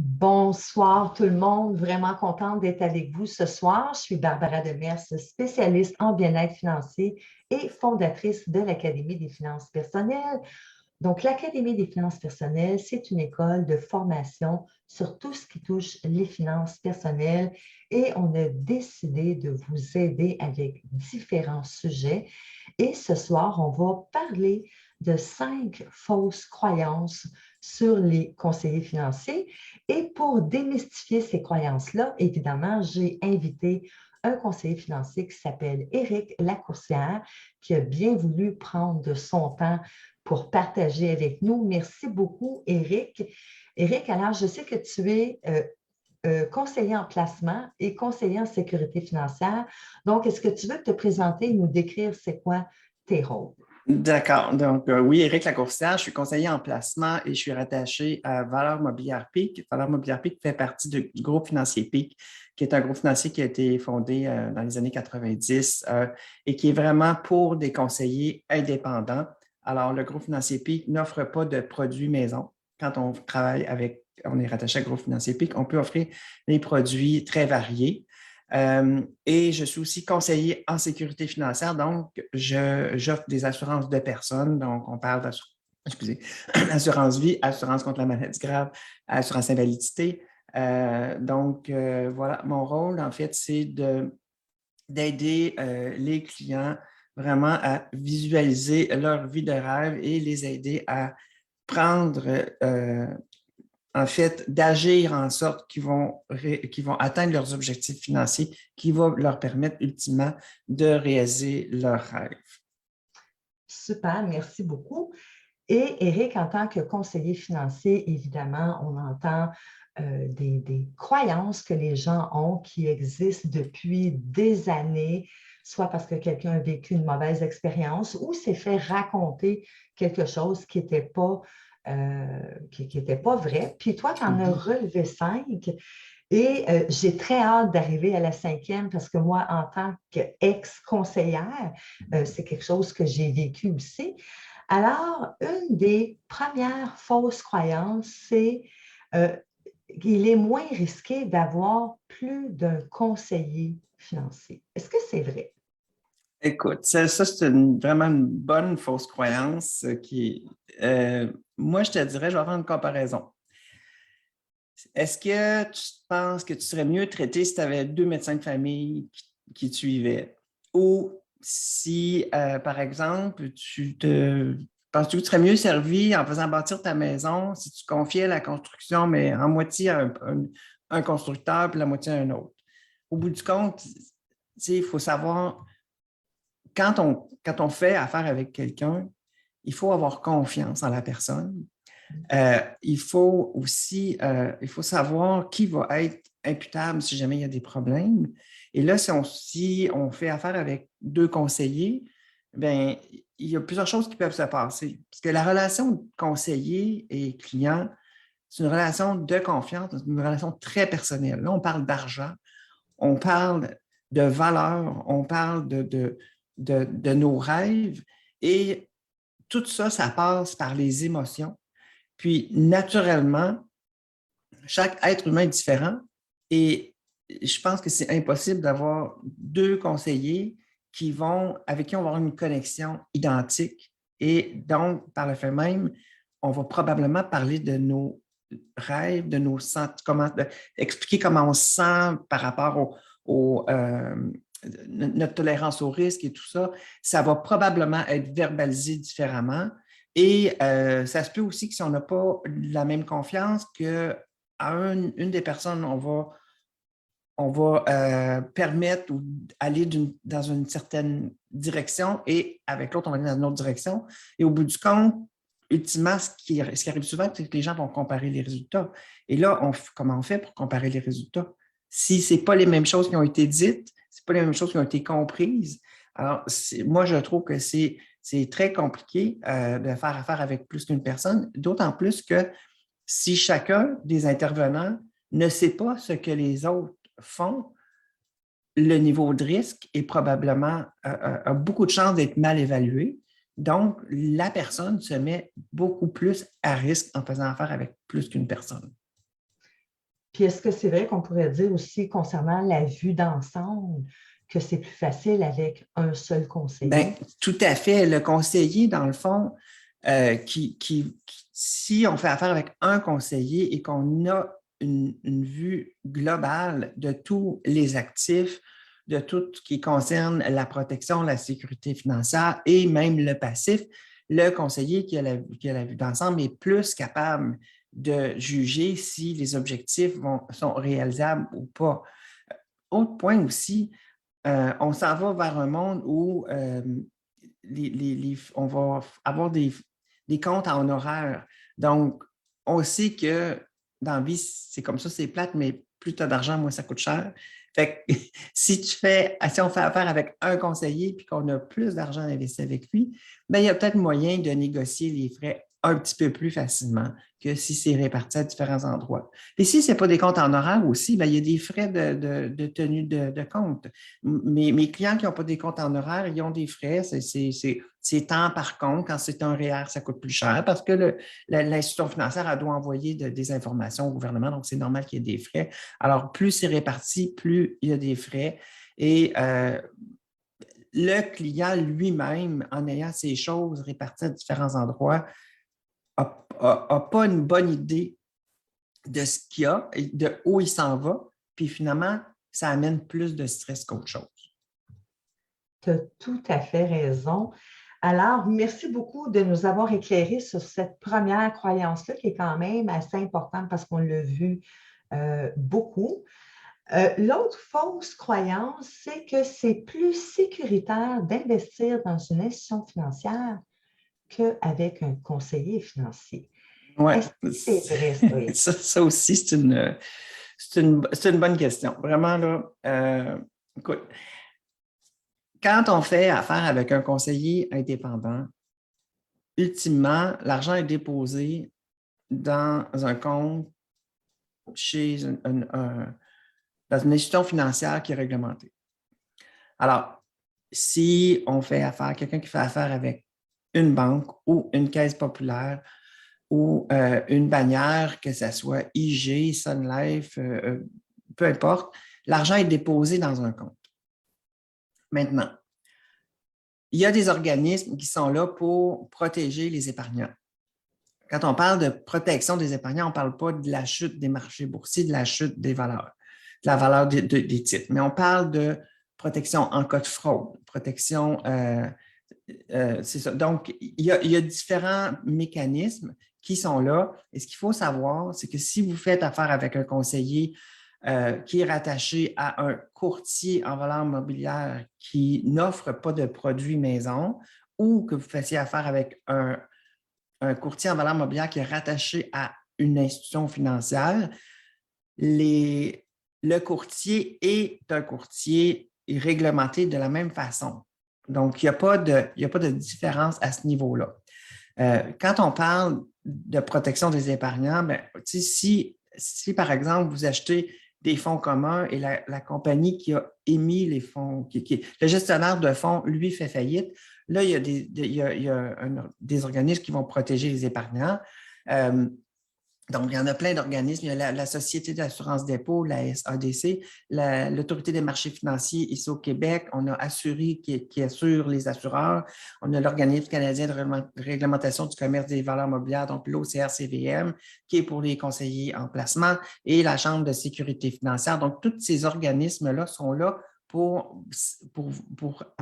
Bonsoir tout le monde, vraiment contente d'être avec vous ce soir. Je suis Barbara Demers, spécialiste en bien-être financier et fondatrice de l'Académie des finances personnelles. Donc, l'Académie des finances personnelles, c'est une école de formation sur tout ce qui touche les finances personnelles et on a décidé de vous aider avec différents sujets. Et ce soir, on va parler de 5 fausses croyances sur les conseillers financiers. Et pour démystifier ces croyances-là, évidemment, j'ai invité un conseiller financier qui s'appelle Éric Lacourcière, qui a bien voulu prendre de son temps pour partager avec nous. Merci beaucoup, Éric. Éric, alors, je sais que tu es conseiller en placement et conseiller en sécurité financière. Donc, est-ce que tu veux te présenter et nous décrire c'est quoi tes rôles? D'accord. Donc, oui, Éric Lacourcière, je suis conseiller en placement et je suis rattaché à Valeurs Mobilières PIC. Valeurs Mobilières PIC fait partie du groupe financier PIC, qui est un groupe financier qui a été fondé dans les années 90 et qui est vraiment pour des conseillers indépendants. Alors, le groupe financier PIC n'offre pas de produits maison. Quand on est rattaché à groupe financier PIC, on peut offrir des produits très variés. Et je suis aussi conseiller en sécurité financière, donc j'offre des assurances de personnes. Donc, on parle d'assurance vie, assurance contre la maladie grave, assurance invalidité. Voilà, mon rôle, en fait, c'est d'aider les clients vraiment à visualiser leur vie de rêve et les aider à prendre en fait, d'agir en sorte qu'ils vont atteindre leurs objectifs financiers, qui vont leur permettre ultimement de réaliser leurs rêves. Super, merci beaucoup. Et Éric, en tant que conseiller financier, évidemment, on entend des croyances que les gens ont qui existent depuis des années, soit parce que quelqu'un a vécu une mauvaise expérience ou s'est fait raconter quelque chose qui n'était pas, vrai. Puis toi, tu en as relevé 5 et j'ai très hâte d'arriver à la 5e parce que moi, en tant qu'ex-conseillère, c'est quelque chose que j'ai vécu aussi. Alors, une des premières fausses croyances, c'est euh, qu'il est moins risqué d'avoir plus d'un conseiller financier. Est-ce que c'est vrai? Écoute, ça c'est vraiment une bonne fausse croyance moi, je te dirais, je vais faire une comparaison. Est-ce que tu penses que tu serais mieux traité si tu avais 2 médecins de famille qui te suivaient? Ou si, par exemple, penses-tu que tu serais mieux servi en faisant bâtir ta maison si tu confiais la construction, mais en moitié à un constructeur puis la moitié à un autre? Au bout du compte, il faut savoir, quand on fait affaire avec quelqu'un, il faut avoir confiance en la personne. Il faut savoir qui va être imputable si jamais il y a des problèmes. Et là, si on fait affaire avec 2 conseillers, bien, il y a plusieurs choses qui peuvent se passer. Parce que la relation conseiller et client, c'est une relation de confiance, c'est une relation très personnelle. Là, on parle d'argent, on parle de valeurs, on parle de nos rêves et tout ça, ça passe par les émotions. Puis, naturellement, chaque être humain est différent et je pense que c'est impossible d'avoir 2 conseillers avec qui on va avoir une connexion identique. Et donc, par le fait même, on va probablement parler de nos rêves, de nos expliquer comment on se sent par rapport notre tolérance au risque et tout ça. Ça va probablement être verbalisé différemment. Et ça se peut aussi que si on n'a pas la même confiance, qu'à une des personnes, on va permettre ou aller dans une certaine direction et avec l'autre, on va aller dans une autre direction. Et au bout du compte, ultimement, ce qui arrive souvent, c'est que les gens vont comparer les résultats. Et là, comment on fait pour comparer les résultats? Si ce n'est pas les mêmes choses qui ont été dites, ce n'est pas les mêmes choses qui ont été comprises, alors moi, je trouve que c'est très compliqué de faire affaire avec plus qu'une personne, d'autant plus que si chacun des intervenants ne sait pas ce que les autres font, le niveau de risque est probablement a beaucoup de chances d'être mal évalué. Donc, la personne se met beaucoup plus à risque en faisant affaire avec plus qu'une personne. Puis est-ce que c'est vrai qu'on pourrait dire aussi concernant la vue d'ensemble que c'est plus facile avec un seul Bien, conseiller? tout à fait. Le conseiller, dans le fond, si on fait affaire avec un conseiller et qu'on a une vue globale de tous les actifs, de tout ce qui concerne la protection, la sécurité financière et même le passif, le conseiller qui a la vue d'ensemble est plus capable de juger si les objectifs sont réalisables ou pas. Autre point aussi, on s'en va vers un monde où on va avoir des comptes en horaire. Donc, on sait que dans la vie, c'est comme ça, c'est plate, mais plus tu as d'argent, moins ça coûte cher. Fait que si on fait affaire avec un conseiller et qu'on a plus d'argent investi avec lui, bien, il y a peut-être moyen de négocier les frais un petit peu plus facilement que si c'est réparti à différents endroits. Et si ce n'est pas des comptes en horaire aussi, bien, il y a des frais de tenue de compte. Mes clients qui n'ont pas des comptes en horaire, ils ont des frais. C'est temps par compte. Quand c'est un REER, ça coûte plus cher parce que l'institution financière, elle doit envoyer des informations au gouvernement, donc c'est normal qu'il y ait des frais. Alors, plus c'est réparti, plus il y a des frais. Et le client lui-même, en ayant ces choses réparties à différents endroits, n'a pas une bonne idée de ce qu'il y a et de où il s'en va. Puis finalement, ça amène plus de stress qu'autre chose. Tu as tout à fait raison. Alors, merci beaucoup de nous avoir éclairé sur cette première croyance-là qui est quand même assez importante parce qu'on l'a vu beaucoup. L'autre fausse croyance, c'est que c'est plus sécuritaire d'investir dans une institution financière qu'avec un conseiller financier. Oui, Est-ce que c'est vrai, ça? ça aussi, c'est une bonne question. Vraiment, là, écoute, quand on fait affaire avec un conseiller indépendant, ultimement, l'argent est déposé dans un compte chez dans une institution financière qui est réglementée. Alors, si on fait affaire, quelqu'un qui fait affaire avec une banque ou une caisse populaire ou une bannière, que ce soit IG, Sun Life, peu importe, l'argent est déposé dans un compte. Maintenant, il y a des organismes qui sont là pour protéger les épargnants. Quand on parle de protection des épargnants, on ne parle pas de la chute des marchés boursiers, de la chute des valeurs, de la valeur des titres, mais on parle de protection en cas de fraude, protection, c'est ça. Donc, il y a différents mécanismes qui sont là. Et ce qu'il faut savoir, c'est que si vous faites affaire avec un conseiller qui est rattaché à un courtier en valeur mobilière qui n'offre pas de produits maison ou que vous fassiez affaire avec un courtier en valeur mobilière qui est rattaché à une institution financière, le courtier est un courtier réglementé de la même façon. Donc, il n'y a pas de différence à ce niveau-là. Quand on parle de protection des épargnants, ben, si, par exemple, vous achetez des fonds communs et la compagnie qui a émis les fonds, le gestionnaire de fonds, lui, fait faillite, là, il y a des organismes qui vont protéger les épargnants. Donc, il y en a plein d'organismes. Il y a la Société d'assurance dépôt, la SADC, l'Autorité des marchés financiers ici au Québec. On a Assurie qui assure les assureurs. On a l'Organisme canadien de réglementation du commerce des valeurs mobilières, donc l'OCRCVM, qui est pour les conseillers en placement, et la Chambre de sécurité financière. Donc, tous ces organismes-là sont là pour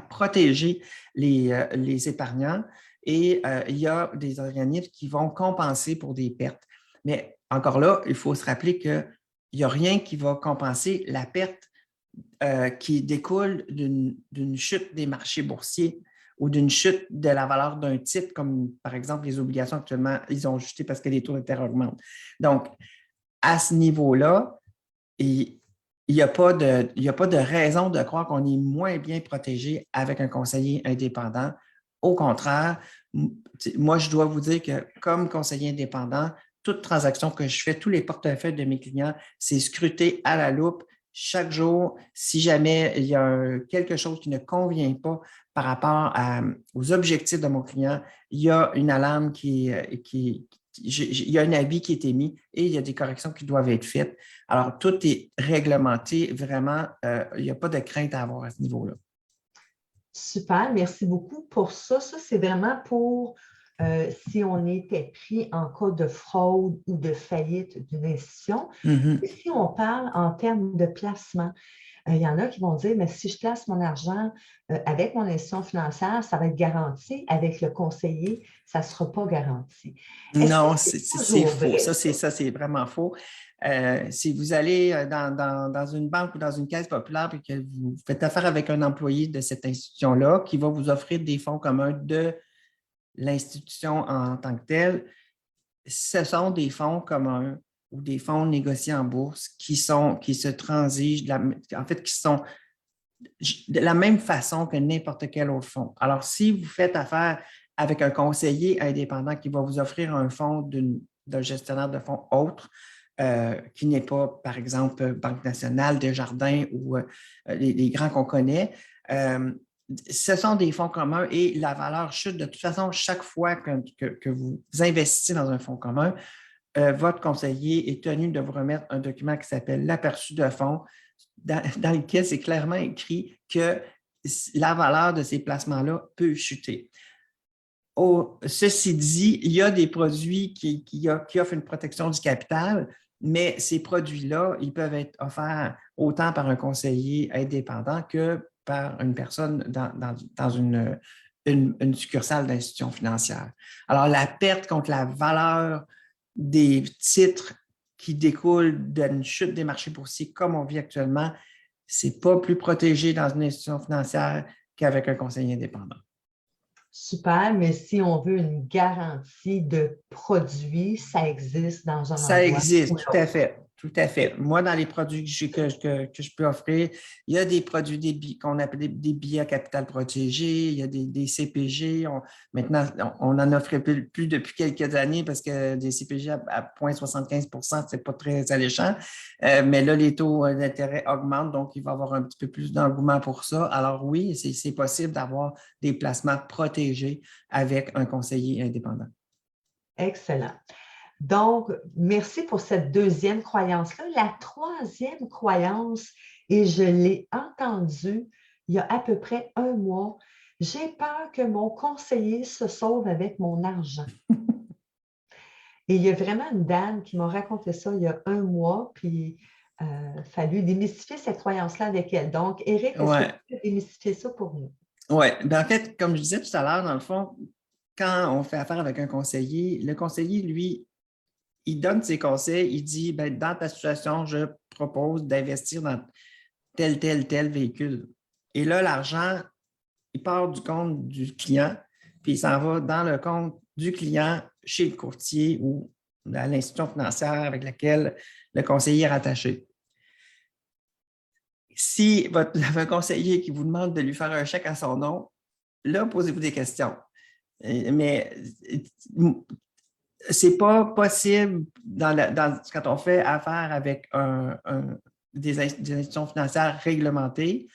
protéger les épargnants. Et il y a des organismes qui vont compenser pour des pertes. Mais encore là, il faut se rappeler qu'il n'y a rien qui va compenser la perte qui découle d'une chute des marchés boursiers ou d'une chute de la valeur d'un titre, comme par exemple les obligations actuellement, ils ont chuté parce que les taux d'intérêt augmentent. Donc, à ce niveau-là, il n'y a pas de raison de croire qu'on est moins bien protégé avec un conseiller indépendant. Au contraire, moi, je dois vous dire que comme conseiller indépendant, toute transaction que je fais, tous les portefeuilles de mes clients, c'est scruté à la loupe chaque jour. Si jamais il y a quelque chose qui ne convient pas par rapport aux objectifs de mon client, il y a une alarme qui il y a un avis qui est émis et il y a des corrections qui doivent être faites. Alors, tout est réglementé, vraiment, il n'y a pas de crainte à avoir à ce niveau-là. Super, merci beaucoup pour ça. Ça, c'est vraiment pour si on était pris en cas de fraude ou de faillite d'une institution. Et si on parle en termes de placement, il y en a qui vont dire, mais si je place mon argent avec mon institution financière, ça va être garanti. Avec le conseiller, ça ne sera pas garanti. Est-ce que Non, c'est c'est toujours faux. vrai, ça? Ça, c'est vraiment faux. Si vous allez dans une banque ou dans une caisse populaire et que vous faites affaire avec un employé de cette institution-là qui va vous offrir des fonds communs de l'institution en tant que telle, ce sont des fonds communs ou des fonds négociés en bourse qui se transigent, en fait, qui sont de la même façon que n'importe quel autre fonds. Alors, si vous faites affaire avec un conseiller indépendant qui va vous offrir un fonds d'un gestionnaire de fonds autre, qui n'est pas, par exemple, Banque nationale, Desjardins ou les grands qu'on connaît, ce sont des fonds communs et la valeur chute de toute façon chaque fois que vous investissez dans un fonds commun. Votre conseiller est tenu de vous remettre un document qui s'appelle l'aperçu de fonds, dans lequel c'est clairement écrit que la valeur de ces placements-là peut chuter. Ceci dit, il y a des produits qui offrent une protection du capital, mais ces produits-là, ils peuvent être offerts autant par un conseiller indépendant que par une personne dans une succursale d'institution financière. Alors, la perte contre la valeur des titres qui découlent d'une chute des marchés boursiers comme on vit actuellement, ce n'est pas plus protégé dans une institution financière qu'avec un conseiller indépendant. Super, mais si on veut une garantie de produit, ça existe dans un Ça endroit ou existe, tout à l'autre. fait. Tout à fait. Moi, dans les produits que je peux offrir, il y a des produits qu'on appelle des billets à capital protégé, il y a des CPG. Maintenant, on n'en offre plus depuis quelques années parce que des CPG à 0,75 ce n'est pas très alléchant. Mais là, les taux d'intérêt augmentent, donc il va y avoir un petit peu plus d'engouement pour ça. Alors oui, c'est possible d'avoir des placements protégés avec un conseiller indépendant. Excellent. Donc, merci pour cette deuxième croyance-là. La troisième croyance, et je l'ai entendue il y a à peu près un mois, j'ai peur que mon conseiller se sauve avec mon argent. Et il y a vraiment une dame qui m'a raconté ça il y a un mois, puis il a fallu démystifier cette croyance-là avec elle. Donc, Éric, est-ce que tu Ouais. peux démystifier ça pour nous? Oui, en fait, comme je disais tout à l'heure, dans le fond, quand on fait affaire avec un conseiller, le conseiller, lui, il donne ses conseils, il dit, ben, dans ta situation, je propose d'investir dans tel véhicule. Et là, l'argent, il part du compte du client, puis il s'en va dans le compte du client chez le courtier ou à l'institution financière avec laquelle le conseiller est rattaché. Si un conseiller qui vous demande de lui faire un chèque à son nom, là, posez-vous des questions. Mais ce n'est pas possible quand on fait affaire avec des institutions financières réglementées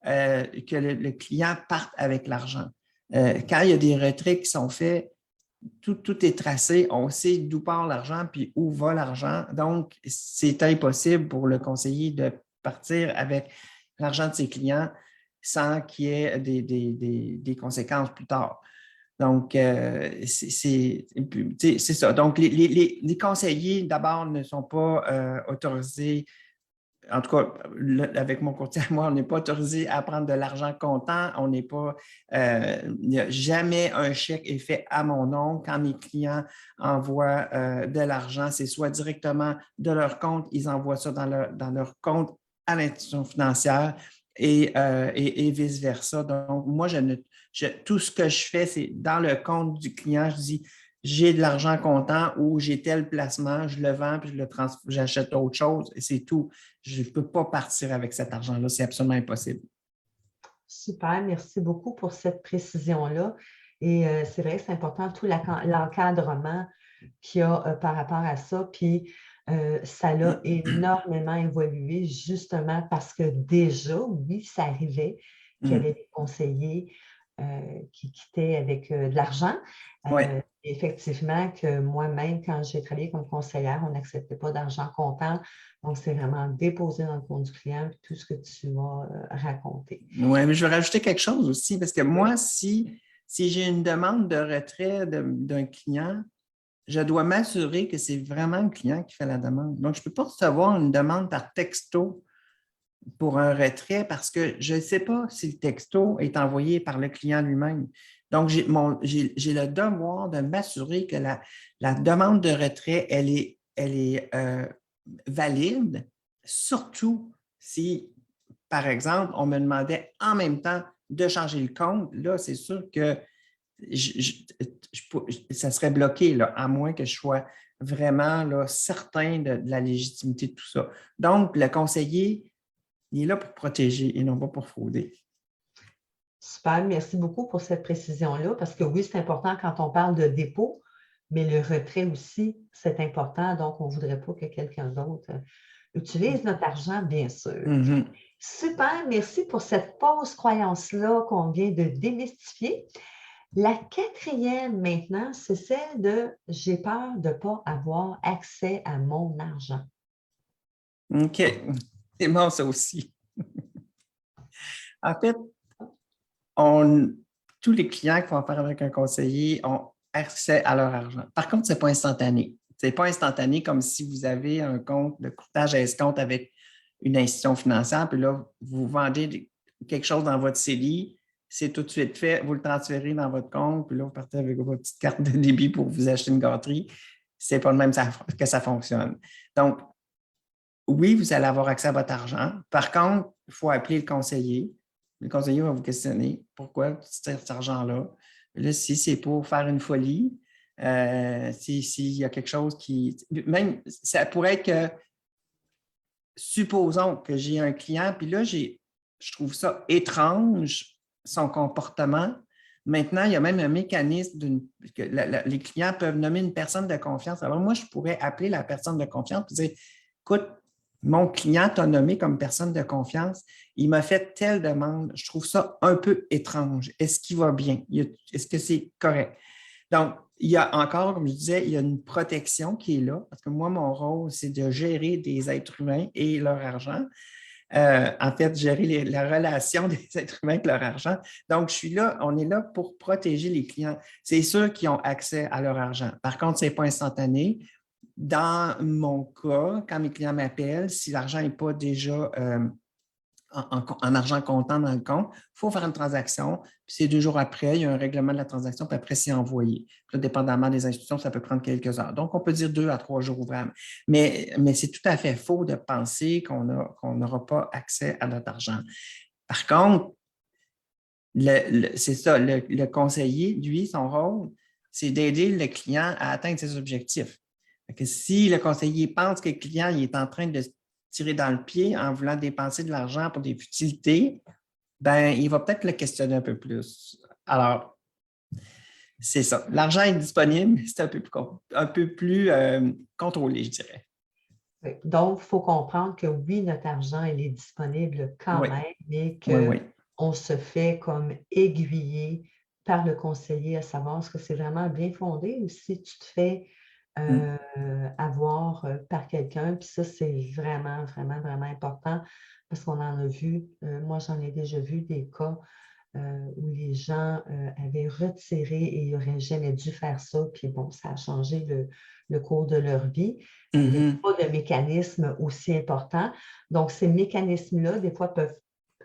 que le client parte avec l'argent. Quand il y a des retraits qui sont faits, tout est tracé, on sait d'où part l'argent puis où va l'argent. Donc, c'est impossible pour le conseiller de partir avec l'argent de ses clients sans qu'il y ait des conséquences plus tard. Donc, c'est ça. Donc, les conseillers, d'abord, ne sont pas autorisés, en tout cas, avec mon courtier, moi, on n'est pas autorisé à prendre de l'argent comptant. On n'est pas, il n'y a jamais un chèque est fait à mon nom. Quand mes clients envoient de l'argent, c'est soit directement de leur compte, ils envoient ça dans leur compte à l'institution financière et vice-versa. Donc, moi, tout ce que je fais, c'est dans le compte du client, je dis, j'ai de l'argent comptant ou j'ai tel placement, je le vends puis j'achète autre chose et c'est tout. Je ne peux pas partir avec cet argent-là, c'est absolument impossible. Super, merci beaucoup pour cette précision-là. Et c'est vrai que c'est important tout l'encadrement qu'il y a par rapport à ça. Puis ça a énormément évolué justement parce que déjà, oui, ça arrivait qu'il y avait des conseillers qui quittaient avec de l'argent. Oui. Effectivement, que moi-même, quand j'ai travaillé comme conseillère, on n'acceptait pas d'argent comptant. Donc, c'est vraiment déposer dans le compte du client tout ce que tu m'as raconté. Oui, mais je vais rajouter quelque chose aussi, parce que Oui. moi, si j'ai une demande de retrait d'un client, je dois m'assurer que c'est vraiment le client qui fait la demande. Donc, je ne peux pas recevoir une demande par texto pour un retrait parce que je ne sais pas si le texto est envoyé par le client lui-même. Donc, j'ai le devoir de m'assurer que la demande de retrait, elle est valide, surtout si, par exemple, on me demandait en même temps de changer le compte. Là, c'est sûr que ça serait bloqué, là, à moins que je sois vraiment là, certain de la légitimité de tout ça. Donc, le conseiller, il est là pour protéger et non pas pour frauder. Super, merci beaucoup pour cette précision-là, parce que oui, c'est important quand on parle de dépôt, mais le retrait aussi, c'est important. Donc, on ne voudrait pas que quelqu'un d'autre utilise notre argent, bien sûr. Mm-hmm. Super, merci pour cette fausse croyance-là qu'on vient de démystifier. La quatrième maintenant, c'est celle de j'ai peur de ne pas avoir accès à mon argent. OK. C'est bon, ça aussi. En fait, tous les clients qui font affaire avec un conseiller ont accès à leur argent. Par contre, ce n'est pas instantané. Ce n'est pas instantané comme si vous avez un compte de courtage à escompte avec une institution financière, puis là, vous vendez quelque chose dans votre CELI, c'est tout de suite fait, vous le transférez dans votre compte, puis là, vous partez avec votre petite carte de débit pour vous acheter une gâterie. Ce n'est pas de même que ça fonctionne. Donc, oui, vous allez avoir accès à votre argent. Par contre, il faut appeler le conseiller. Le conseiller va vous questionner pourquoi tu tires cet argent-là. Là, si c'est pour faire une folie, s'il y a quelque chose qui. Même, ça pourrait être que, supposons que j'ai un client, puis là, je trouve ça étrange, son comportement. Maintenant, il y a même un mécanisme que les clients peuvent nommer une personne de confiance. Alors, moi, je pourrais appeler la personne de confiance et dire, écoute, mon client t'a nommé comme personne de confiance, il m'a fait telle demande, je trouve ça un peu étrange. Est-ce qu'il va bien? Est-ce que c'est correct? Donc, il y a encore, comme je disais, il y a une protection qui est là, parce que moi, mon rôle, c'est de gérer des êtres humains et leur argent. En fait, gérer la relation des êtres humains avec leur argent. Donc, on est là pour protéger les clients. C'est ceux qui ont accès à leur argent. Par contre, ce n'est pas instantané. Dans mon cas, quand mes clients m'appellent, si l'argent n'est pas déjà en argent comptant dans le compte, il faut faire une transaction. Puis c'est 2 jours après, il y a un règlement de la transaction, puis après, c'est envoyé. Puis là, dépendamment des institutions, ça peut prendre quelques heures. Donc, on peut dire 2 à 3 jours ouvrables. Mais c'est tout à fait faux de penser qu'on n'aura pas accès à notre argent. Par contre, c'est ça, le conseiller, lui, son rôle, c'est d'aider le client à atteindre ses objectifs. Que si le conseiller pense que le client il est en train de se tirer dans le pied en voulant dépenser de l'argent pour des futilités, ben, il va peut-être le questionner un peu plus. Alors, c'est ça. L'argent est disponible, mais c'est un peu plus contrôlé, je dirais. Oui. Donc, il faut comprendre que oui, notre argent, il est disponible quand Oui, même, mais oui, oui. qu'on se fait comme aiguiller par le conseiller à savoir ce que c'est vraiment bien fondé ou si tu te fais Mm. avoir par quelqu'un. Puis ça, c'est vraiment, vraiment, vraiment important parce qu'on en a vu, moi j'en ai déjà vu des cas où les gens avaient retiré et ils n'auraient jamais dû faire ça. Puis bon, ça a changé le cours de leur vie. Mais il n'y a Mhm. pas de mécanisme aussi important. Donc, ces mécanismes-là, des fois, peuvent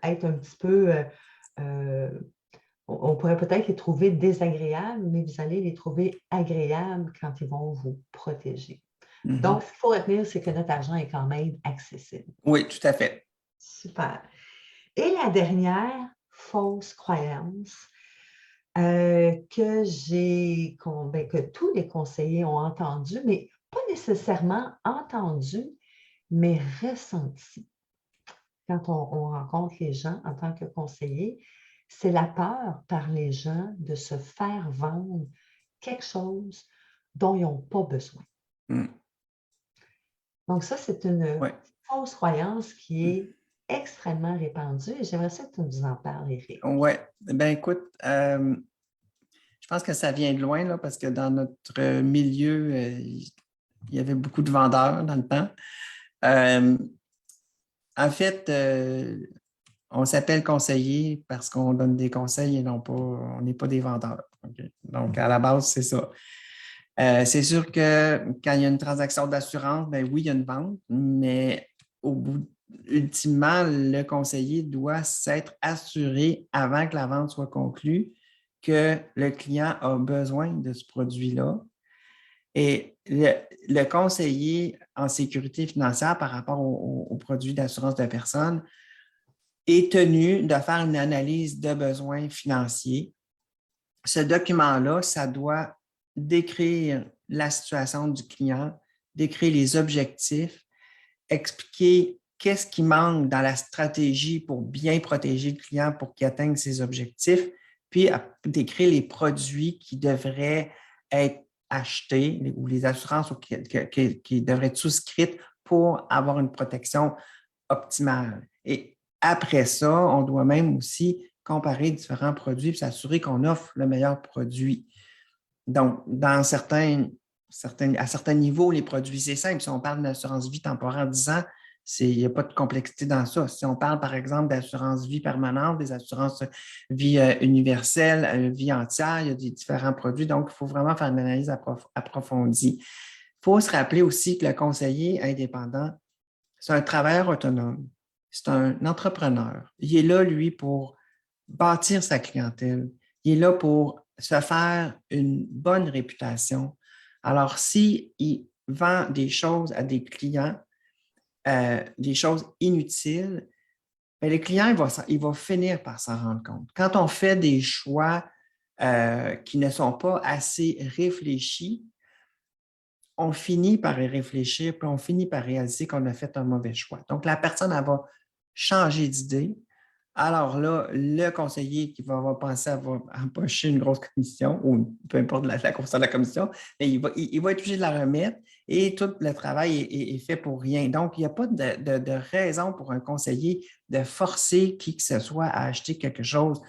être un petit peu, on pourrait peut-être les trouver désagréables, mais vous allez les trouver agréables quand ils vont vous protéger. Donc, Mhm. ce qu'il faut retenir, c'est que notre argent est quand même accessible. Oui, tout à fait. Super. Et la dernière fausse croyance que tous les conseillers ont entendue, mais pas nécessairement entendue, mais ressentie quand on rencontre les gens en tant que conseiller, c'est la peur par les gens de se faire vendre quelque chose dont ils n'ont pas besoin. Mm. Donc ça, c'est une Oui. fausse croyance qui est extrêmement répandue et j'aimerais ça que tu nous en parles, Éric. Oui. Ben écoute, Je pense que ça vient de loin, là, parce que dans notre milieu, il y avait beaucoup de vendeurs dans le temps. En fait, on s'appelle conseiller parce qu'on donne des conseils et non pas, on n'est pas des vendeurs. Okay? Donc, à la base, c'est ça. C'est sûr que quand il y a une transaction d'assurance, ben oui, il y a une vente, mais ultimement, le conseiller doit s'être assuré avant que la vente soit conclue que le client a besoin de ce produit-là. Et le conseiller en sécurité financière par rapport aux produits d'assurance de personnes est tenu de faire une analyse de besoins financiers. Ce document-là, ça doit décrire la situation du client, décrire les objectifs, expliquer qu'est-ce qui manque dans la stratégie pour bien protéger le client pour qu'il atteigne ses objectifs, puis décrire les produits qui devraient être achetés ou les assurances qui devraient être souscrites pour avoir une protection optimale. Et après ça, on doit même aussi comparer différents produits et s'assurer qu'on offre le meilleur produit. Donc, à certains niveaux, les produits, c'est simple. Si on parle d'assurance vie temporaire 10 ans, il n'y a pas de complexité dans ça. Si on parle, par exemple, d'assurance vie permanente, des assurances vie universelle, vie entière, il y a des différents produits. Donc, il faut vraiment faire une analyse approfondie. Il faut se rappeler aussi que le conseiller indépendant, c'est un travailleur autonome. C'est un entrepreneur. Il est là, lui, pour bâtir sa clientèle. Il est là pour se faire une bonne réputation. Alors, s'il vend des choses à des clients, des choses inutiles, bien, les clients, il va finir par s'en rendre compte. Quand on fait des choix qui ne sont pas assez réfléchis, on finit par y réfléchir, puis on finit par réaliser qu'on a fait un mauvais choix. Donc, la personne, elle va changer d'idée. Alors là, le conseiller qui va avoir pensé à empocher une grosse commission, ou peu importe la grosseur de la commission, mais il va être obligé de la remettre et tout le travail est fait pour rien. Donc, il n'y a pas de raison pour un conseiller de forcer qui que ce soit à acheter quelque chose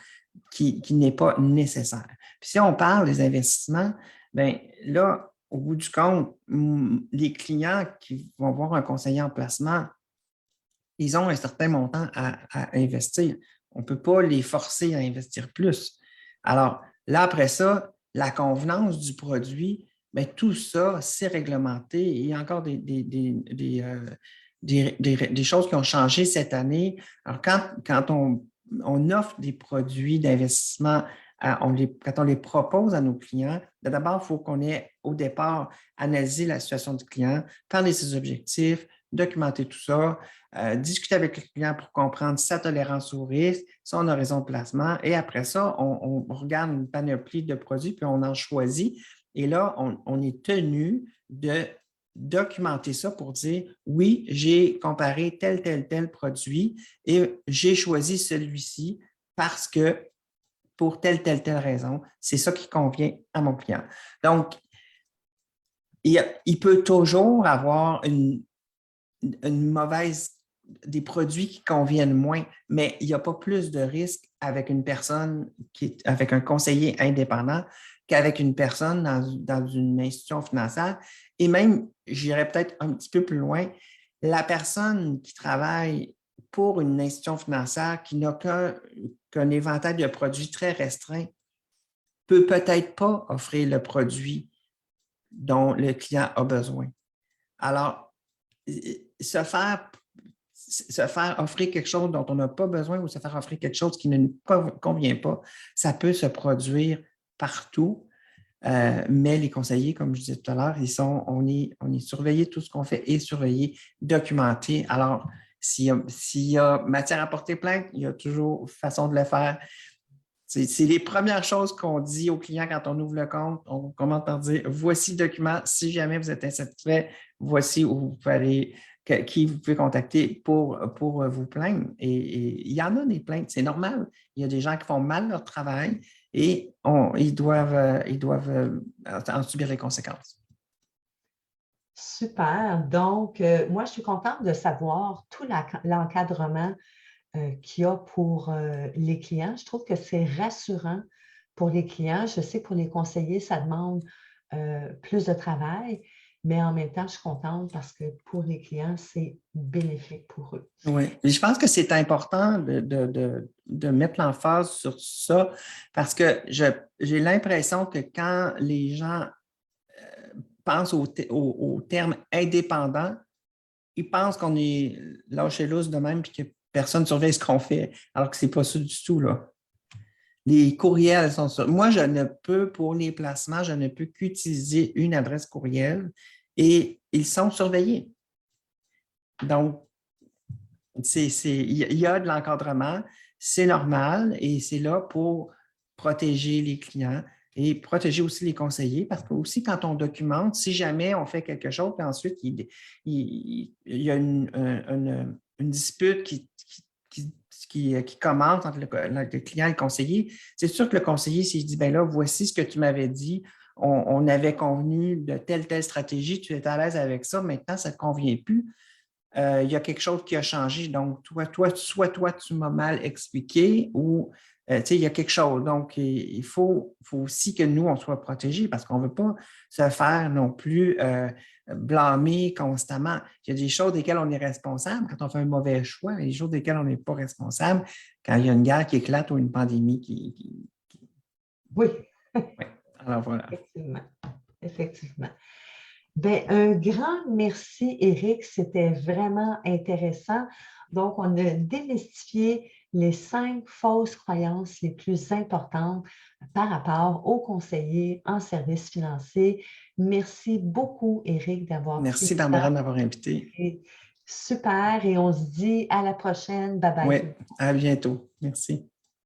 qui n'est pas nécessaire. Puis si on parle des investissements, bien là, au bout du compte, les clients qui vont voir un conseiller en placement, ils ont un certain montant à investir. On ne peut pas les forcer à investir plus. Alors, là, après ça, la convenance du produit, bien, tout ça, c'est réglementé. Il y a encore des choses qui ont changé cette année. Alors, quand on offre des produits d'investissement, quand on les propose à nos clients, d'abord, il faut qu'on ait au départ analysé la situation du client, parler de ses objectifs, documenter tout ça, discuter avec le client pour comprendre sa tolérance au risque, son horizon de placement. Et après ça, on regarde une panoplie de produits, puis on en choisit. Et là, on est tenu de documenter ça pour dire, oui, j'ai comparé tel produit et j'ai choisi celui-ci parce que pour telle raison, c'est ça qui convient à mon client. Donc, il peut toujours avoir une des produits qui conviennent moins, mais il n'y a pas plus de risque avec une personne avec un conseiller indépendant qu'avec une personne dans une institution financière. Et même, j'irais peut-être un petit peu plus loin, la personne qui travaille pour une institution financière qui n'a qu'un éventail de produits très restreint peut peut-être pas offrir le produit dont le client a besoin. Alors, se faire offrir quelque chose dont on n'a pas besoin ou se faire offrir quelque chose qui ne nous convient pas, ça peut se produire partout. Mais les conseillers, comme je disais tout à l'heure, on est surveillé, tout ce qu'on fait est surveillé, documenté. Alors, s'il y a matière à porter plainte, il y a toujours façon de le faire. C'est les premières choses qu'on dit aux clients quand on ouvre le compte. On commence par dire, voici le document. Si jamais vous êtes insatisfait, voici où vous pouvez aller, qui vous pouvez contacter pour vous plaindre. Et il y en a des plaintes, c'est normal. Il y a des gens qui font mal leur travail et ils doivent en subir les conséquences. Super. Donc, moi, je suis contente de savoir tout l'encadrement qu'il y a pour les clients. Je trouve que c'est rassurant pour les clients. Je sais que pour les conseillers, ça demande plus de travail, mais en même temps, je suis contente parce que pour les clients, c'est bénéfique pour eux. Oui, et je pense que c'est important de mettre l'emphase sur ça parce que j'ai l'impression que quand les gens pensent au terme indépendant, ils pensent qu'on est lâché lousse de même et que personne ne surveille ce qu'on fait, alors que ce n'est pas ça du tout, là. Les courriels sont sur. Moi, je ne peux, pour les placements, je ne peux qu'utiliser une adresse courriel et ils sont surveillés. Donc, il y a de l'encadrement, c'est normal et c'est là pour protéger les clients et protéger aussi les conseillers parce que aussi quand on documente, si jamais on fait quelque chose, puis ensuite il y a une dispute qui commence entre le client et le conseiller, c'est sûr que le conseiller, s'il dit, ben là, voici ce que tu m'avais dit, on avait convenu de telle stratégie, tu es à l'aise avec ça, maintenant, ça ne te convient plus. Il y a quelque chose qui a changé. Donc, soit tu m'as mal expliqué ou il y a quelque chose. Donc, il faut aussi que nous, on soit protégés parce qu'on ne veut pas se faire non plus blâmer constamment. Il y a des choses desquelles on est responsable quand on fait un mauvais choix, et des choses desquelles on n'est pas responsable quand il y a une guerre qui éclate ou une pandémie qui... Oui, Ouais. Alors, voilà. effectivement. Effectivement. Bien, un grand merci, Éric. C'était vraiment intéressant. Donc, on a démystifié les 5 fausses croyances les plus importantes par rapport aux conseillers en services financiers. Merci beaucoup, Éric, d'avoir pris Merci, le temps. Barbara, de m'avoir invité. Super. Et on se dit à la prochaine. Bye bye Oui, tout le monde. à bientôt. Merci.